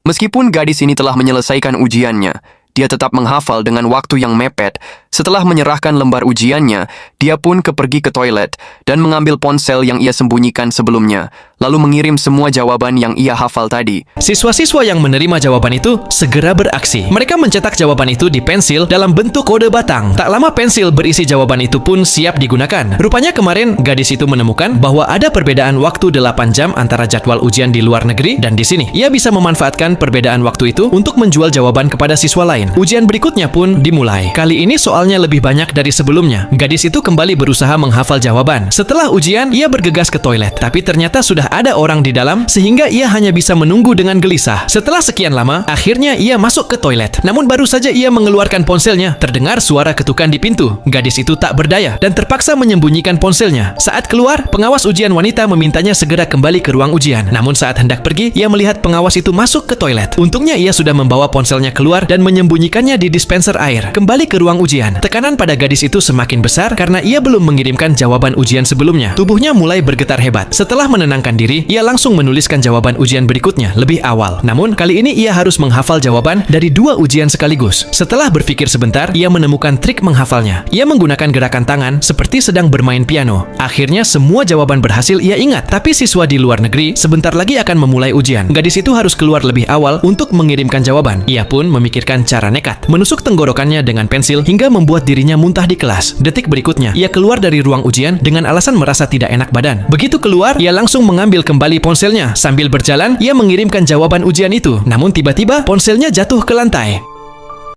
Meskipun gadis ini telah menyelesaikan ujiannya, dia tetap menghafal dengan waktu yang mepet. Setelah menyerahkan lembar ujiannya, dia pun pergi ke toilet dan mengambil ponsel yang ia sembunyikan sebelumnya, lalu mengirim semua jawaban yang ia hafal tadi. Siswa-siswa yang menerima jawaban itu segera beraksi. Mereka mencetak jawaban itu di pensil dalam bentuk kode batang. Tak lama pensil berisi jawaban itu pun siap digunakan. Rupanya kemarin gadis itu menemukan bahwa ada perbedaan waktu 8 jam antara jadwal ujian di luar negeri dan di sini. Ia bisa memanfaatkan perbedaan waktu itu untuk menjual jawaban kepada siswa lain. Ujian berikutnya pun dimulai. Kali ini soalnya lebih banyak dari sebelumnya. Gadis itu kembali berusaha menghafal jawaban. Setelah ujian, ia bergegas ke toilet. Tapi ternyata sudah ada orang di dalam sehingga ia hanya bisa menunggu dengan gelisah. Setelah sekian lama, akhirnya ia masuk ke toilet. Namun baru saja ia mengeluarkan ponselnya, terdengar suara ketukan di pintu. Gadis itu tak berdaya dan terpaksa menyembunyikan ponselnya. Saat keluar, pengawas ujian wanita memintanya segera kembali ke ruang ujian. Namun saat hendak pergi, ia melihat pengawas itu masuk ke toilet. Untungnya ia sudah membawa ponselnya keluar dan menyembunyikannya di dispenser air. Kembali ke ruang ujian. Tekanan pada gadis itu semakin besar karena ia belum mengirimkan jawaban ujian sebelumnya. Tubuhnya mulai bergetar hebat. Setelah menenangkan diri, ia langsung menuliskan jawaban ujian berikutnya lebih awal. Namun kali ini ia harus menghafal jawaban dari 2 ujian sekaligus. Setelah berpikir sebentar, ia menemukan trik menghafalnya. Ia menggunakan gerakan tangan seperti sedang bermain piano. Akhirnya semua jawaban berhasil ia ingat. Tapi siswa di luar negeri sebentar lagi akan memulai ujian. Gadis itu harus keluar lebih awal untuk mengirimkan jawaban. Ia pun memikirkan cara nekat, menusuk tenggorokannya dengan pensil hingga membuat dirinya muntah di kelas. Detik berikutnya, ia keluar dari ruang ujian dengan alasan merasa tidak enak badan. Begitu keluar, ia langsung mengambil kembali ponselnya. Sambil berjalan, ia mengirimkan jawaban ujian itu. Namun tiba-tiba ponselnya jatuh ke lantai.